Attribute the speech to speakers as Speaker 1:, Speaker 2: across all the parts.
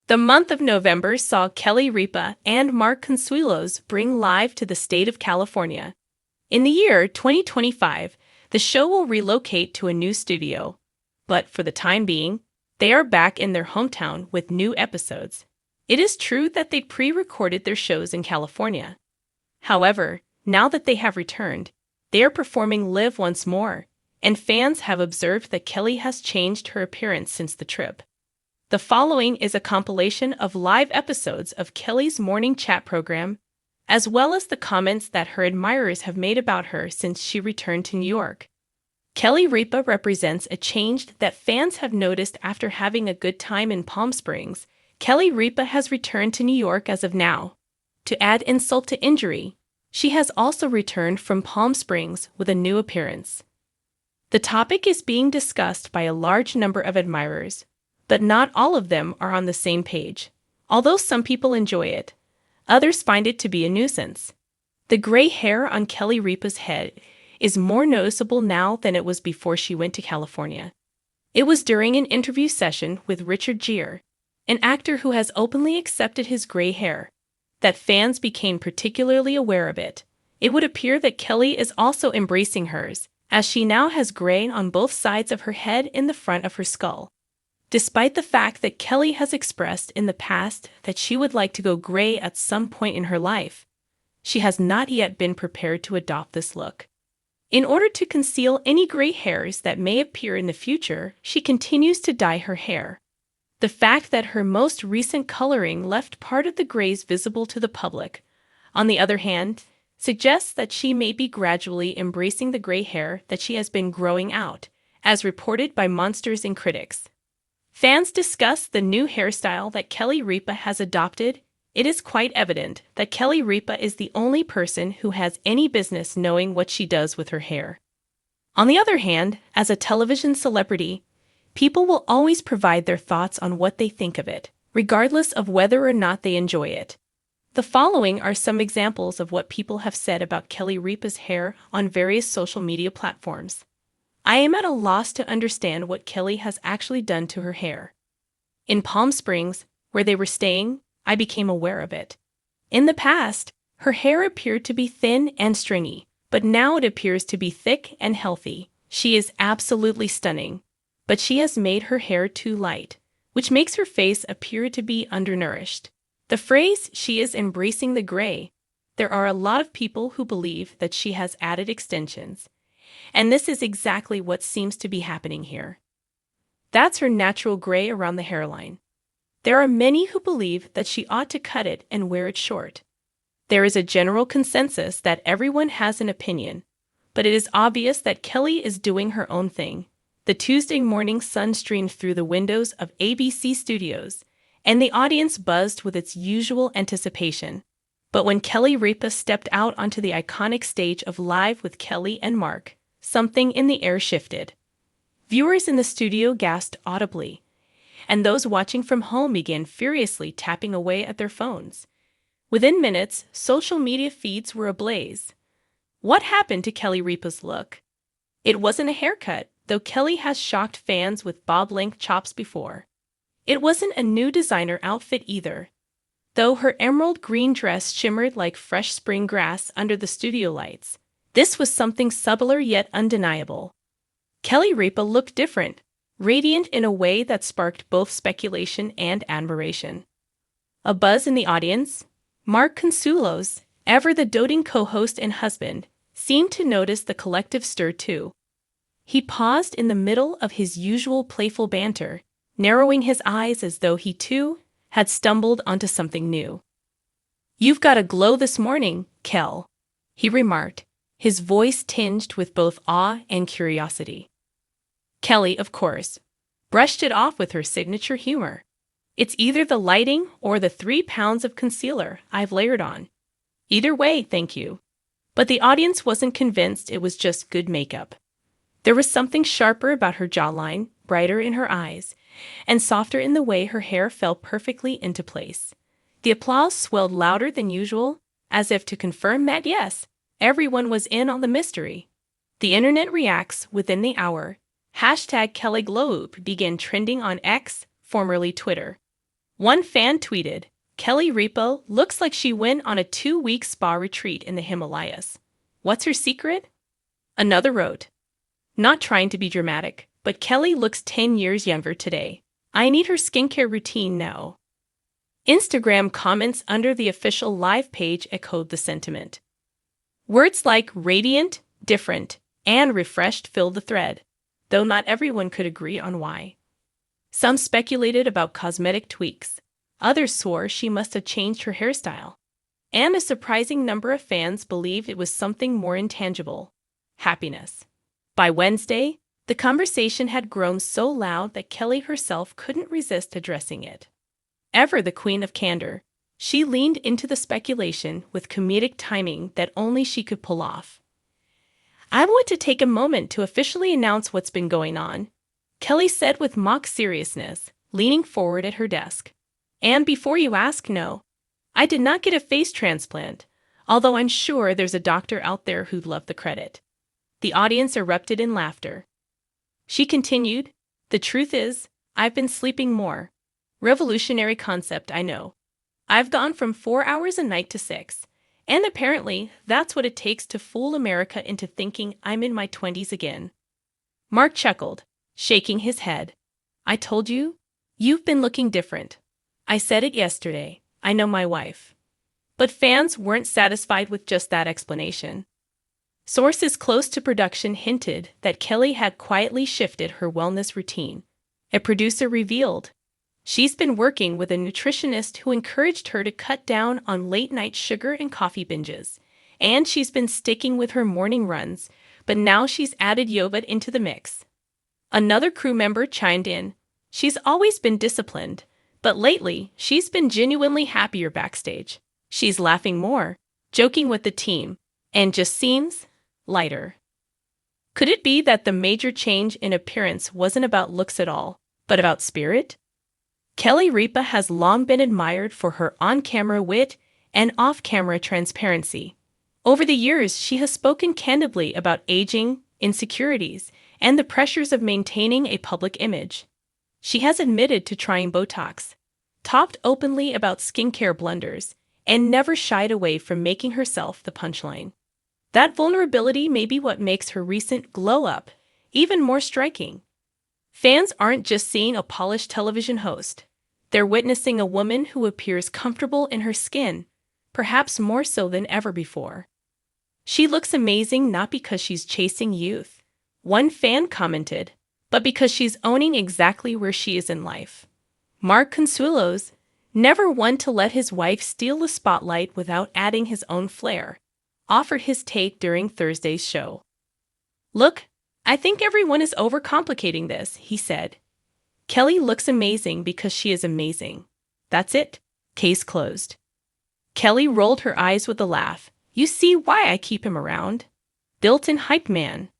Speaker 1: The month of November saw Kelly Ripa and Mark Consuelos bring live to the state of California. In the year 2025, the show will relocate to a new studio, but for the time being, they are back in their hometown with new episodes. It is true that they pre-recorded their shows in California. However, now that they have returned, they are performing live once more, and fans have observed that Kelly has changed her appearance since the trip. The following is a compilation of live episodes of Kelly's morning chat program, as well as the comments that her admirers have made about her since she returned to New York. Kelly Ripa represents a change that fans have noticed after having a good time in Palm Springs. Kelly Ripa has returned to New York as of now. To add insult to injury, she has also returned from Palm Springs with a new appearance. The topic is being discussed by a large number of admirers, but not all of them are on the same page. Although some people enjoy it, others find it to be a nuisance. The gray hair on Kelly Ripa's head is more noticeable now than it was before she went to California. It was during an interview session with Richard Gere, an actor who has openly accepted his gray hair, that fans became particularly aware of it. It would appear that Kelly is also embracing hers, as she now has gray on both sides of her head in the front of her skull. Despite the fact that Kelly has expressed in the past that she would like to go gray at some point in her life, she has not yet been prepared to adopt this look. In order to conceal any gray hairs that may appear in the future, she continues to dye her hair. The fact that her most recent coloring left part of the grays visible to the public, on the other hand, suggests that she may be gradually embracing the gray hair that she has been growing out, as reported by Monsters and Critics. Fans discuss the new hairstyle that Kelly Ripa has adopted. It is quite evident that Kelly Ripa is the only person who has any business knowing what she does with her hair. On the other hand, as a television celebrity, people will always provide their thoughts on what they think of it, regardless of whether or not they enjoy it. The following are some examples of what people have said about Kelly Ripa's hair on various social media platforms. I am at a loss to understand what Kelly has actually done to her hair. In Palm Springs, where they were staying, I became aware of it. In the past, her hair appeared to be thin and stringy, but now it appears to be thick and healthy. She is absolutely stunning, but she has made her hair too light, which makes her face appear to be undernourished. The phrase, "she is embracing the gray," there are a lot of people who believe that she has added extensions, and this is exactly what seems to be happening here. That's her natural gray around the hairline. There are many who believe that she ought to cut it and wear it short. There is a general consensus that everyone has an opinion, but it is obvious that Kelly is doing her own thing. The Tuesday morning sun streamed through the windows of ABC Studios, and the audience buzzed with its usual anticipation. But when Kelly Ripa stepped out onto the iconic stage of Live with Kelly and Mark, something in the air shifted. Viewers in the studio gasped audibly, and those watching from home began furiously tapping away at their phones. Within minutes, social media feeds were ablaze. What happened to Kelly Ripa's look? It wasn't a haircut, though Kelly has shocked fans with bob-length chops before. It wasn't a new designer outfit either, though her emerald green dress shimmered like fresh spring grass under the studio lights. This was something subtler yet undeniable. Kelly Ripa looked different, radiant in a way that sparked both speculation and admiration. A buzz in the audience? Mark Consuelos, ever the doting co-host and husband, seemed to notice the collective stir too. He paused in the middle of his usual playful banter, narrowing his eyes as though he too had stumbled onto something new. "You've got a glow this morning, Kel," he remarked, his voice tinged with both awe and curiosity. Kelly, of course, brushed it off with her signature humor. "It's either the lighting or the 3 pounds of concealer I've layered on. Either way, thank you." But the audience wasn't convinced it was just good makeup. There was something sharper about her jawline, brighter in her eyes, and softer in the way her hair fell perfectly into place. The applause swelled louder than usual, as if to confirm that yes, everyone was in on the mystery. The internet reacts within the hour. #KellyGlowUp began trending on X, formerly Twitter. One fan tweeted, "Kelly Ripa looks like she went on a 2-week spa retreat in the Himalayas. What's her secret?" Another wrote, "Not trying to be dramatic, but Kelly looks 10 years younger today. I need her skincare routine now." Instagram comments under the official live page echoed the sentiment. Words like radiant, different, and refreshed filled the thread, though not everyone could agree on why. Some speculated about cosmetic tweaks. Others swore she must have changed her hairstyle. And a surprising number of fans believed it was something more intangible: happiness. By Wednesday, the conversation had grown so loud that Kelly herself couldn't resist addressing it. Ever the queen of candor, she leaned into the speculation with comedic timing that only she could pull off. "I want to take a moment to officially announce what's been going on," Kelly said with mock seriousness, leaning forward at her desk. "And before you ask, no, I did not get a face transplant, although I'm sure there's a doctor out there who'd love the credit." The audience erupted in laughter. She continued, "The truth is, I've been sleeping more. Revolutionary concept, I know. I've gone from 4 hours a night to 6, and apparently that's what it takes to fool America into thinking I'm in my 20s again." Mark chuckled, shaking his head. "I told you, you've been looking different. I said it yesterday. I know my wife." But fans weren't satisfied with just that explanation. Sources close to production hinted that Kelly had quietly shifted her wellness routine. A producer revealed, "She's been working with a nutritionist who encouraged her to cut down on late-night sugar and coffee binges, and she's been sticking with her morning runs, but now she's added yoga into the mix." Another crew member chimed in, "She's always been disciplined, but lately she's been genuinely happier backstage. She's laughing more, joking with the team, and just seems lighter." Could it be that the major change in appearance wasn't about looks at all, but about spirit? Kelly Ripa has long been admired for her on-camera wit and off-camera transparency. Over the years, she has spoken candidly about aging, insecurities, and the pressures of maintaining a public image. She has admitted to trying Botox, talked openly about skincare blunders, and never shied away from making herself the punchline. That vulnerability may be what makes her recent glow-up even more striking. Fans aren't just seeing a polished television host. They're witnessing a woman who appears comfortable in her skin, perhaps more so than ever before. "She looks amazing not because she's chasing youth," one fan commented, "but because she's owning exactly where she is in life." Mark Consuelos, never one to let his wife steal the spotlight without adding his own flair, offered his take during Thursday's show. "Look, I think everyone is overcomplicating this," he said. "Kelly looks amazing because she is amazing. That's it. Case closed." Kelly rolled her eyes with a laugh. "You see why I keep him around? Built-in hype man."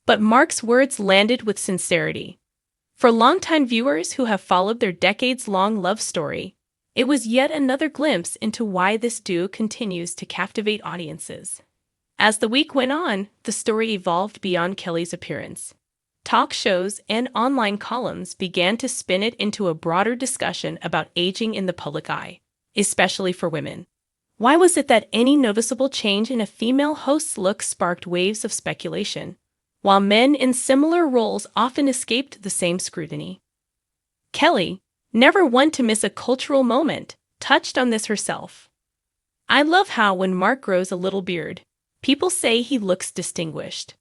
Speaker 1: But Mark's words landed with sincerity. For longtime viewers who have followed their decades-long love story, it was yet another glimpse into why this duo continues to captivate audiences. As the week went on, the story evolved beyond Kelly's appearance. Talk shows and online columns began to spin it into a broader discussion about aging in the public eye, especially for women. Why was it that any noticeable change in a female host's look sparked waves of speculation, while men in similar roles often escaped the same scrutiny? Kelly, never one to miss a cultural moment, touched on this herself. "I love how when Mark grows a little beard, people say he looks distinguished.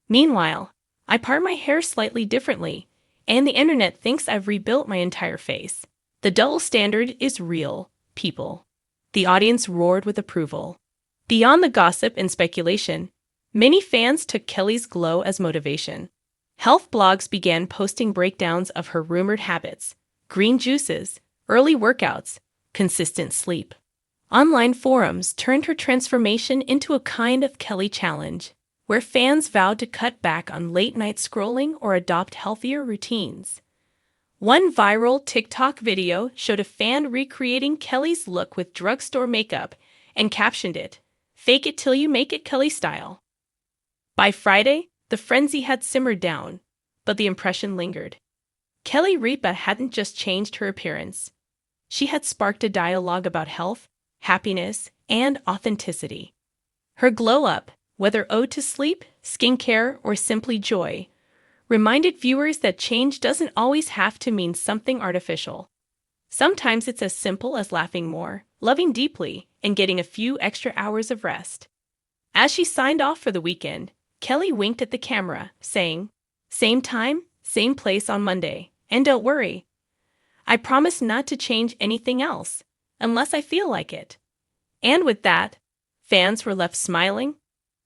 Speaker 1: Meanwhile, I part my hair slightly differently, and the internet thinks I've rebuilt my entire face. The double standard is real, people." The audience roared with approval. Beyond the gossip and speculation, many fans took Kelly's glow as motivation. Health blogs began posting breakdowns of her rumored habits: green juices, early workouts, consistent sleep. Online forums turned her transformation into a kind of Kelly challenge, where fans vowed to cut back on late-night scrolling or adopt healthier routines. One viral TikTok video showed a fan recreating Kelly's look with drugstore makeup and captioned it, "Fake it till you make it Kelly style." By Friday, the frenzy had simmered down, but the impression lingered. Kelly Ripa hadn't just changed her appearance. She had sparked a dialogue about health, happiness, and authenticity. Her glow-up, whether ode to sleep, skincare, or simply joy, reminded viewers that change doesn't always have to mean something artificial. Sometimes it's as simple as laughing more, loving deeply, and getting a few extra hours of rest. As she signed off for the weekend, Kelly winked at the camera, saying, "Same time, same place on Monday, and don't worry, I promise not to change anything else, unless I feel like it." And with that, fans were left smiling,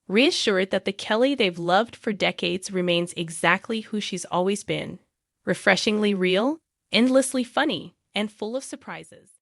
Speaker 1: reassured that the Kelly they've loved for decades remains exactly who she's always been: refreshingly real, endlessly funny, and full of surprises.